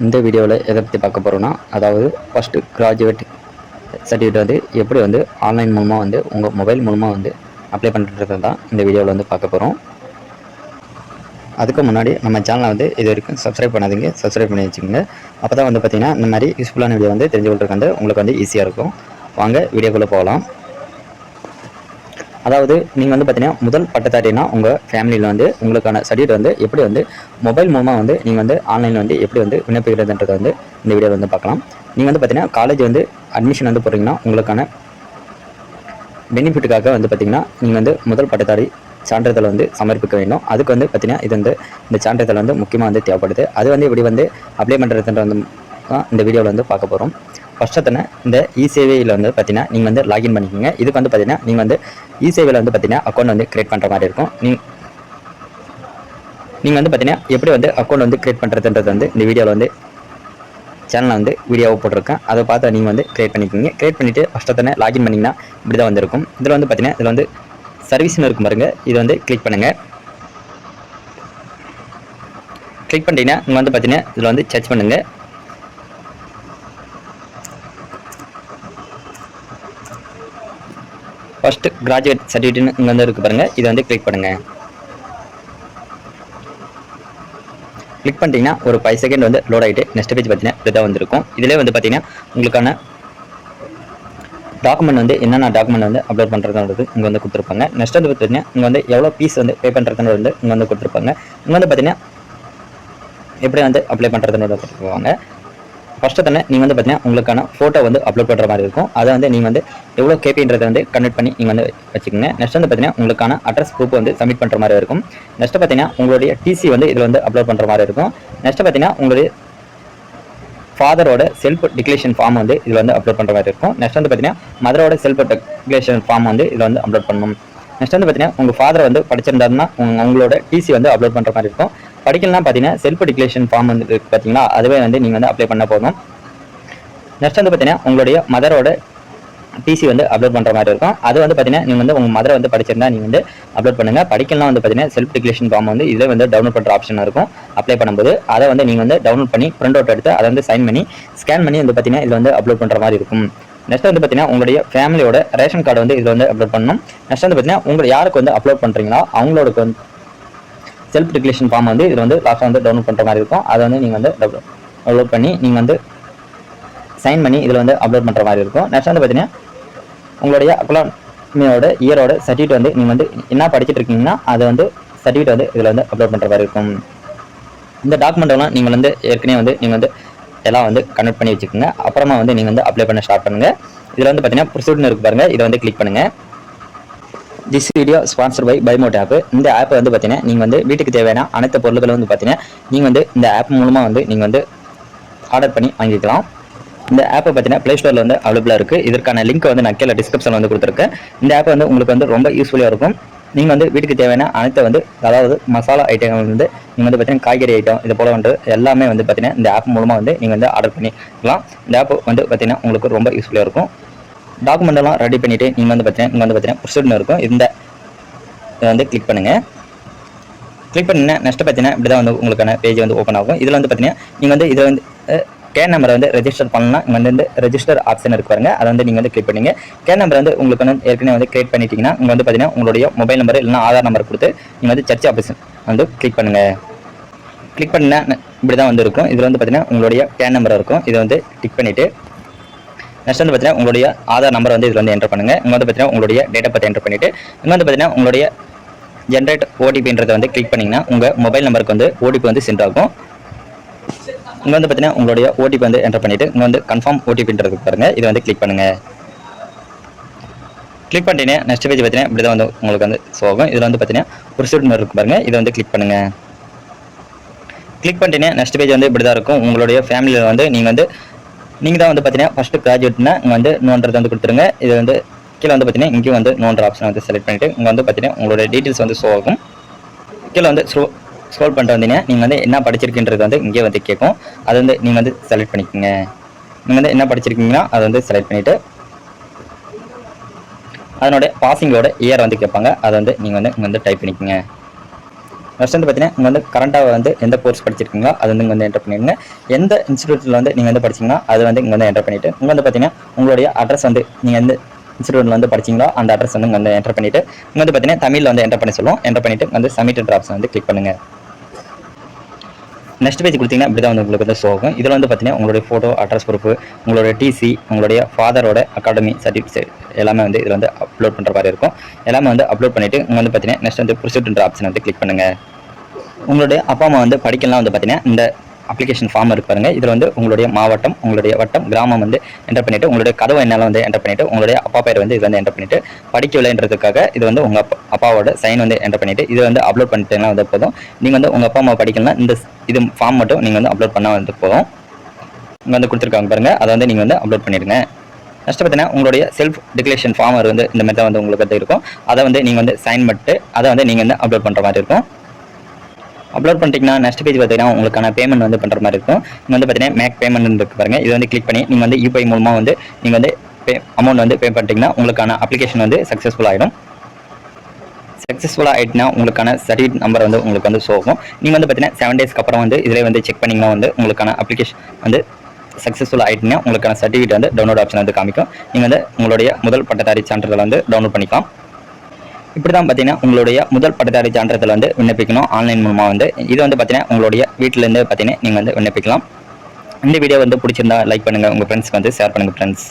இந்த வீடியோவில் எதை பற்றி பார்க்க போகிறோன்னா, அதாவது ஃபஸ்ட்டு கிராஜுவேட் சர்டிஃபிகேட் வந்து எப்படி வந்து ஆன்லைன் மூலமாக வந்து உங்கள் மொபைல் மூலமாக வந்து அப்ளை பண்ணுறது தான் இந்த வீடியோவில் வந்து பார்க்க போகிறோம். அதுக்கு முன்னாடி நம்ம சேனலை வந்து இது வரைக்கும் சப்ஸ்கிரைப் பண்ணாதீங்க, சப்ஸ்கிரைப் பண்ணி வச்சுக்கோங்க. அப்போ தான் வந்து பார்த்திங்கன்னா இந்த மாதிரி யூஸ்ஃபுல்லான வீடியோ வந்து தெரிஞ்சு கொள்றதுக்கு வந்து உங்களுக்கு வந்து ஈஸியாக இருக்கும். வாங்க வீடியோக்குள்ளே போகலாம். அதாவது நீங்கள் வந்து பார்த்தீங்கன்னா முதல் பட்டதாரினா உங்கள் ஃபேமிலியில் வந்து உங்களுக்கான சர்டிஃபிகேட் வந்து எப்படி வந்து மொபைல் மூலமாக வந்து நீங்கள் வந்து ஆன்லைனில் வந்து எப்படி வந்து விண்ணப்பிக்கிறதுன்றதை வந்து இந்த வீடியோவில் வந்து பார்க்கலாம். நீங்கள் வந்து பார்த்தீங்கன்னா காலேஜ் வந்து அட்மிஷன் வந்து போகிறீங்கன்னா உங்களுக்கான பெனிஃபிட்டுக்காக வந்து பார்த்திங்கன்னா நீங்கள் வந்து முதல் பட்டதாரி சான்றிதழ் வந்து சமர்ப்பிக்க வேண்டும். அதுக்கு வந்து பார்த்திங்கன்னா இது வந்து இந்த சான்றிதழ் வந்து முக்கியமாக வந்து தேவைப்படுது. அது வந்து எப்படி வந்து அப்ளை பண்ணுறதுன்ற வந்து இந்த வீடியோவில் வந்து பார்க்க போகிறோம். ஃபஸ்ட்டு இந்த இசேவையில் வந்து பார்த்தீங்கன்னா நீங்கள் வந்து லாகின் பண்ணிக்கோங்க. இதுக்கு வந்து பார்த்தீங்கன்னா நீங்கள் வந்து இசேவையில் வந்து பார்த்தீங்கன்னா அக்கௌண்ட் வந்து கிரியேட் பண்ணுற மாதிரி இருக்கும். நீங்கள் வந்து பார்த்தீங்கன்னா எப்படி வந்து அக்கௌண்ட் வந்து கிரியேட் பண்ணுறதுன்றது வந்து இந்த வீடியோவில் வந்து சேனலில் வந்து வீடியோவை போட்டிருக்கேன். அதை பார்த்து நீங்கள் வந்து கிரியேட் பண்ணிக்கோங்க. கிரியேட் பண்ணிவிட்டு ஃபஸ்ட்டு லாகின் பண்ணிங்கன்னா இப்படி தான் வந்துருக்கும். இதில் வந்து பார்த்தீங்கன்னா இதில் வந்து சர்வீஸ்னு இருக்கும் பாருங்க, இது வந்து கிளிக் பண்ணுங்கள். கிளிக் பண்ணிட்டீங்கன்னா இங்கே வந்து பார்த்தீங்கன்னா இதில் வந்து சர்ச் பண்ணுங்கள். ஃபர்ஸ்ட் கிராஜுவேட் சர்டிஃபிகேட்னு இங்கே வந்து இருக்குது பாருங்கள், இதை வந்து கிளிக் பண்ணுங்கள். கிளிக் பண்ணிட்டீங்கன்னா ஒரு 5 செகண்ட் வந்து லோட் ஆகிட்டு நெக்ஸ்ட் பேஜ் பார்த்தீங்கன்னா இப்படி தான் வந்துருக்கும். இதிலே வந்து பார்த்தீங்கன்னா உங்களுக்கான டாக்குமெண்ட் வந்து என்னென்ன டாக்குமெண்ட் வந்து அப்லோட் பண்ணுறதுன்றது இங்கே வந்து கொடுத்துருப்பாங்க. நெக்ஸ்ட் வந்து பார்த்தீங்கன்னா இங்கே வந்து எவ்வளோ ஃபீஸ் வந்து பே பண்ணுறதுன்னு வந்து இங்கே வந்து கொடுத்துருப்பாங்க. இங்கே வந்து பார்த்தீங்கன்னா எப்படி வந்து அப்ளை பண்ணுறதுன்னு கொடுத்துருப்பாங்க. ஃபஸ்ட்டு நீங்கள் வந்து பார்த்தீங்கன்னா உங்களுக்கான ஃபோட்டோ வந்து அப்லோட் பண்ணுற மாதிரி இருக்கும். அதை வந்து நீங்கள் வந்து எவ்வளோ கேபின்றதை வந்து கன்வெர்ட் பண்ணி நீங்கள் வந்து வச்சுக்கோங்க. நெக்ஸ்ட் வந்து பார்த்தீங்கன்னா உங்களுக்கான அட்ரஸ் ப்ரூஃப் வந்து சப்மிட் பண்ணுற மாதிரி இருக்கும். நெக்ஸ்ட் பார்த்தீங்கன்னா உங்களுடைய டிசி வந்து இதில் வந்து அப்லோட் பண்ணுற மாதிரி இருக்கும். நெக்ஸ்ட் பார்த்தீங்கன்னா உங்களுடைய ஃபாதரோட செல்ஃப் டிக்ளரேஷன் ஃபார்ம் வந்து இதில் வந்து அப்லோட் பண்ணுற மாதிரி இருக்கும். நெக்ஸ்ட் வந்து பார்த்தீங்கன்னா மதரோட செல்ஃப் டிக்ளரேஷன் ஃபார்ம் வந்து இதில் வந்து அப்லோட் பண்ணணும். நெக்ஸ்ட் வந்து பார்த்தீங்கன்னா உங்கள் ஃபாதர் வந்து படிச்சிருந்தாருன்னா உங்களோட டிசி வந்து அப்லோட் பண்ணுற மாதிரி இருக்கும். படிக்கலாம் பார்த்தீங்கன்னா செல்ஃப் டிக்ளரேஷன் ஃபார்ம் வந்து பார்த்தீங்கன்னா அதுவே வந்து நீங்கள் வந்து அப்ளை பண்ண போதும். நெக்ஸ்ட் வந்து பார்த்தீங்கன்னா உங்களுடைய மதரோட டிசி வந்து அப்லோட் பண்ணுற மாதிரி இருக்கும். அது வந்து பார்த்தீங்கன்னா நீங்கள் வந்து உங்கள் மதரை வந்து படிச்சிருந்தா நீங்கள் வந்து அப்லோட் பண்ணுங்கள். படிக்கலாம் வந்து பார்த்தீங்கன்னா செல்ஃப் டிக்ளரேஷன் ஃபார்ம் வந்து இதில் வந்து டவுன்லோட் பண்ணுற ஆப்ஷன் இருக்கும். அப்ளை பண்ணும்போது அதை வந்து நீங்கள் வந்து டவுன்லோட் பண்ணி பிரிண்ட் அவுட் எடுத்து அதை வந்து சைன் பண்ணி ஸ்கேன் பண்ணி வந்து பார்த்தீங்கன்னா இதில் வந்து அப்லோட் பண்ணுற மாதிரி இருக்கும். நெக்ஸ்ட் வந்து பார்த்தீங்கன்னா உங்களுடைய ஃபேமிலியோட ரேஷன் கார்டு வந்து இதில் வந்து அப்லோட் பண்ணணும். நெக்ஸ்ட் வந்து பார்த்தீங்கன்னா உங்களுக்கு யாருக்கு வந்து அப்லோட் பண்ணுறீங்களோ அவங்களோட வந்து செல்ஃப் டிக்ளரேஷன் ஃபார்ம் வந்து இதில் வந்து லாஸ்ட்டாக வந்து டவுன்லோட் பண்ணுற மாதிரி இருக்கும். அதை வந்து நீங்கள் வந்து டவுன்லோட் பண்ணி நீங்கள் வந்து சைன் பண்ணி இதில் வந்து அப்லோட் பண்ணுற மாதிரி இருக்கும். நெக்ஸ்ட் வந்து பார்த்தீங்கன்னா உங்களுடைய அக்காடமியோட இயரோட சர்டிஃபிகேட் வந்து நீங்கள் வந்து என்ன படிச்சுட்டு இருக்கீங்கன்னா அதை வந்து சர்டிஃபிகேட் வந்து இதில் வந்து அப்லோட் பண்ணுற மாதிரி இருக்கும். இந்த டாக்குமெண்ட்டெல்லாம் நீங்கள் வந்து ஏற்கனவே வந்து நீங்கள் வந்து எல்லாம் வந்து கனெக்ட் பண்ணி வச்சுக்கோங்க. அப்புறமா வந்து நீங்கள் வந்து அப்ளை பண்ண ஸ்டார்ட் பண்ணுங்கள். இதில் வந்து பார்த்தீங்கன்னா ப்ரொசீட்னு இருக்கு பாருங்கள், இதை வந்து கிளிக் பண்ணுங்கள். திஸ் வீடியோ ஸ்பான்சர் பை பைமோட் ஆப். இந்த ஆப் வந்து பார்த்தீங்கன்னா நீங்கள் வந்து வீட்டுக்கு தேவையான அனைத்து பொருட்களும் வந்து பார்த்தீங்கன்னா நீங்கள் வந்து இந்த ஆப் மூலமாக வந்து நீங்கள் வந்து ஆர்டர் பண்ணி வாங்கிக்கலாம். இந்த ஆப்பை பார்த்தீங்கன்னா ப்ளே ஸ்டோரில் வந்து அவைலபிளாக இருக்குது. இதற்கான லிங்க் வந்து நான் கீழே டிஸ்கிரிப்ஷனில் வந்து கொடுத்துருக்கேன். இந்த ஆப் வந்து உங்களுக்கு வந்து ரொம்ப யூஸ்ஃபுல்லாக இருக்கும். நீங்கள் வந்து வீட்டுக்கு தேவையான அனைத்து வந்து அதாவது மசாலா ஐட்டங்கள் வந்து நீங்கள் வந்து பார்த்தீங்கன்னா காய்கறி ஐட்டம் இது போல் வந்து எல்லாமே வந்து பார்த்தீங்கன்னா இந்த ஆப் மூலமாக வந்து நீங்கள் வந்து ஆர்டர் பண்ணிக்கலாம். இந்த ஆப் வந்து பார்த்தீங்கன்னா உங்களுக்கு ரொம்ப யூஸ்ஃபுல்லாக இருக்கும். டாக்குமெண்ட்டெல்லாம் ரெடி பண்ணிவிட்டு நீங்கள் வந்து பார்த்தீங்கன்னா இங்கே வந்து பார்த்தீங்கன்னா ப்ரொசீஜர் இருக்கும். இந்த இதை வந்து கிளிக் பண்ணுங்கள். கிளிக் பண்ணிங்கன்னா நெக்ஸ்ட் பார்த்தீங்கன்னா இப்படி தான் வந்து உங்களுக்கான பேஜ் வந்து ஓப்பன் ஆகும். இதில் வந்து பார்த்தீங்கன்னா நீங்கள் வந்து இதை வந்து கேன் நம்பரை வந்து ரெஜிஸ்டர் பண்ணலாம். இங்கே வந்து ரெஜிஸ்டர் ஆப்ஷன் இருக்கு பாருங்க, அதை வந்து நீங்கள் வந்து கிளிக் பண்ணுங்க. கேன் நம்பர் வந்து உங்களுக்கு வந்து ஏற்கனவே வந்து கிரியேட் பண்ணிட்டீங்கன்னா இங்கே வந்து பார்த்தீங்கன்னா உங்களுடைய மொபைல் நம்பர் இல்லைனா ஆதார் நம்பர் கொடுத்து நீங்கள் வந்து சர்ச் ஆப்ஷன் வந்து கிளிக் பண்ணுங்கள். கிளிக் பண்ணினா இப்படி தான் வந்து இருக்கும். இதில் வந்து பார்த்தீங்கன்னா உங்களுடைய கேன் நம்பர் இருக்கும். இதை வந்து கிளிக் பண்ணிவிட்டு நெக்ஸ்ட் வந்து பார்த்தீங்கன்னா உங்களுடைய ஆதார் நம்பர் வந்து இதில் வந்து என்டர் பண்ணுங்கள். இங்கே வந்து பார்த்தீங்கன்னா உங்களுடைய டேட் ஆஃப் பர்த் என்டர் பண்ணிவிட்டு இங்கே வந்து பார்த்தீங்கன்னா உங்களுடைய ஜென்ரேட் ஓடிபின்றதை வந்து கிளிக் பண்ணிங்கன்னா உங்கள் மொபைல் நம்பருக்கு வந்து ஓடிபி வந்து சென்ட் ஆகும். இங்கே வந்து பார்த்தீங்கன்னா உங்களுடைய ஓடிபி வந்து என்டர் பண்ணிவிட்டு இங்கே வந்து கன்ஃபார்ம் ஓடிபின்றது பாருங்கள், இதை வந்து கிளிக் பண்ணுங்கள். கிளிக் பண்ணிட்டீங்கன்னா நெக்ஸ்ட் பேஜ் பார்த்தீங்கன்னா இப்படி தான் வந்து உங்களுக்கு வந்து போகும். இதில் வந்து பார்த்தீங்கன்னா ப்ரொசீஜர் இருக்கு பாருங்கள், இதை வந்து கிளிக் பண்ணுங்கள். கிளிக் பண்ணிட்டீங்கன்னா நெக்ஸ்ட் பேஜ் வந்து இப்படி தான் இருக்கும். உங்களுடைய ஃபேமிலியில் வந்து நீங்கள் தான் வந்து பார்த்தீங்கன்னா ஃபஸ்ட்டு கிராஜுவேட்னா இங்கே வந்து நோன்றதை வந்து கொடுத்துருங்க. இது வந்து கீழே வந்து பார்த்தீங்கன்னா இங்கேயும் வந்து நோன்ற ஆப்ஷன் வந்து செலக்ட் பண்ணிவிட்டு இங்கே வந்து பார்த்தீங்கன்னா உங்களுடைய டீட்டெயில்ஸ் வந்து ஷோ ஆகும். கீழே வந்து ஸ்க்ரோல் பண்ணிட்டு வந்தீங்கன்னா நீங்கள் வந்து என்ன படிச்சிருக்கின்றது வந்து இங்கே வந்து கேட்கும். அதை வந்து நீங்கள் வந்து செலக்ட் பண்ணிக்கோங்க. நீங்கள் வந்து என்ன படிச்சிருக்கீங்கன்னா அதை வந்து செலக்ட் பண்ணிவிட்டு அதனோட பாசிங்கோட இயர் வந்து கேட்பாங்க, அதை வந்து நீங்கள் வந்து இங்கே வந்து டைப் பண்ணிக்கோங்க. நெக்ஸ்ட் வந்து பார்த்தீங்கன்னா இங்கே வந்து கரண்டாக வந்து எந்த கோர்ஸ் படிச்சிருக்கீங்களோ அது வந்து இங்கே வந்து என்டர் பண்ணிடுங்க. எந்த இன்ஸ்டியூட்டில் வந்து நீங்கள் வந்து படிச்சிங்கன்னா அது வந்து இங்கே வந்து என்டர் பண்ணிவிட்டு இங்கே வந்து பார்த்தீங்கன்னா உங்களுடைய அட்ரஸ் வந்து நீங்கள் எந்த இன்ஸ்டியூட்டில் வந்து படிச்சிங்களோ அந்த அட்ரஸ் வந்து இங்கே வந்து என்டர் பண்ணிவிட்டு இங்கே வந்து பார்த்தீங்கன்னா தமிழில் வந்து என்டர் பண்ணி சொல்லுவோம். என்டர் பண்ணிவிட்டு வந்து சப்மிட் ஆப்ஷன் வந்து கிளிக் பண்ணுங்கள். நெக்ஸ்ட் பேஜ் கொடுத்தீங்கன்னா இப்படி தான் வந்து உங்களுக்கு வந்து ஷோ ஆகும். இதில் வந்து பார்த்தீங்கன்னா உங்களுடைய ஃபோட்டோ, அட்ரஸ் ப்ரூஃப், உங்களுடைய டிசி, உங்களுடைய ஃபாதரோட அகாடமி சர்டிஃபிகேட் எல்லாமே வந்து இதில் வந்து அப்லோட் பண்ணுற மாதிரி இருக்கும். எல்லாமே வந்து அப்லோட் பண்ணிவிட்டு இங்கே வந்து பார்த்தீங்கன்னா நெக்ஸ்ட் வந்து ப்ரொசீட் ஆப்ஷன் வந்து கிளிக் பண்ணுங்கள். உங்களுடைய அப்பா அம்மா வந்து படிக்கலாம் வந்து பார்த்தீங்கன்னா இந்த அப்ளிகேஷன் ஃபார்ம் இருக்கு பாருங்க. இதில் வந்து உங்களுடைய மாவட்டம், உங்களுடைய வட்டம், கிராமம் வந்து என்டர் பண்ணிவிட்டு உங்களுடைய கதவை எண்ணெல்லாம் வந்து என்டர் பண்ணிவிட்டு உங்களுடைய அப்பா பேர் வந்து இது வந்து என்டர் பண்ணிவிட்டு படிக்கவில்லைன்றதுக்காக இது வந்து உங்கள் அப்பாவோட சைன் வந்து என்டர் பண்ணிவிட்டு இது வந்து அப்லோட் பண்ணிட்டீங்கன்னா வந்து போதும். நீங்கள் வந்து உங்கள் அப்பா அம்மா படிக்கலாம் இந்த இது ஃபார்ம் மட்டும் நீங்கள் வந்து அப்லோட் பண்ணால் வந்து போதும். இங்கே வந்து கொடுத்துருக்காங்க பாருங்கள், அதை வந்து நீங்கள் வந்து அப்லோட் பண்ணிடுங்க. நெக்ஸ்ட் பார்த்தீங்கன்னா உங்களுடைய செல்ஃப் டிக்ளரேஷன் ஃபார்ம் வந்து இந்த மாதிரி வந்து உங்களுக்கு வந்து இருக்கும். அதை வந்து நீங்கள் வந்து சைன் பண்ணிட்டு அதை வந்து நீங்கள் வந்து அப்லோட் பண்ணுற மாதிரி இருக்கும். அப்லோட் பண்ணிட்டீங்கன்னா நெக்ஸ்ட் பேஜ் பார்த்தீங்கன்னா உங்களுக்கான பேமெண்ட் வந்து பண்ணுற மாதிரி இருக்கும். இங்கே வந்து பார்த்தீங்கன்னா மேக் பேமெண்ட் இருக்கு பாருங்க. இது வந்து கிளிக் பண்ணி நீங்கள் வந்து யூபிஐ மூலமாக வந்து நீங்கள் வந்து அமௌண்ட் வந்து பே பண்ணிட்டீங்கன்னா உங்களுக்கான அப்ளிகேஷன் வந்து சக்ஸஸ்ஃபுல் ஆகிடும். சக்ஸஸ்ஃபுல்லாக ஆகிட்டுனா உங்களுக்கான சர்டிஃபிகேட் நம்பர் வந்து உங்களுக்கு வந்து ஷோ ஆகும். நீங்கள் வந்து பார்த்தீங்கன்னா 7 டேஸ்க்கு அப்புறம் வந்து இதில் வந்து செக் பண்ணிங்கன்னா வந்து உங்களுக்கான அப்ளிகேஷன் வந்து சக்ஸஸ்ஃபுல் ஆகிட்டுனா உங்களுக்கான சர்டிஃபிகேட் வந்து டவுன்லோட் ஆப்ஷன் வந்து காமிக்கும். நீங்கள் வந்து உங்களுடைய முதல் பட்டதாரி சான்றிதழ் வந்து டவுன்லோட் பண்ணிக்கலாம். இப்படி தான் பார்த்தீங்கன்னா உங்களுடைய முதல் பட்டதாரி சான்றிதழ் வந்து விண்ணப்பிக்கணும் ஆன்லைன் மூலமாக வந்து. இது வந்து பார்த்தீங்கன்னா உங்களுடைய வீட்டிலேருந்து பார்த்தீங்கன்னா நீங்கள் வந்து விண்ணப்பிக்கலாம். இந்த வீடியோ வந்து பிடிச்சிருந்தா லைக் பண்ணுங்கள், உங்கள் ஃப்ரெண்ட்ஸ்க்கு வந்து ஷேர் பண்ணுங்கள் ஃப்ரெண்ட்ஸ்.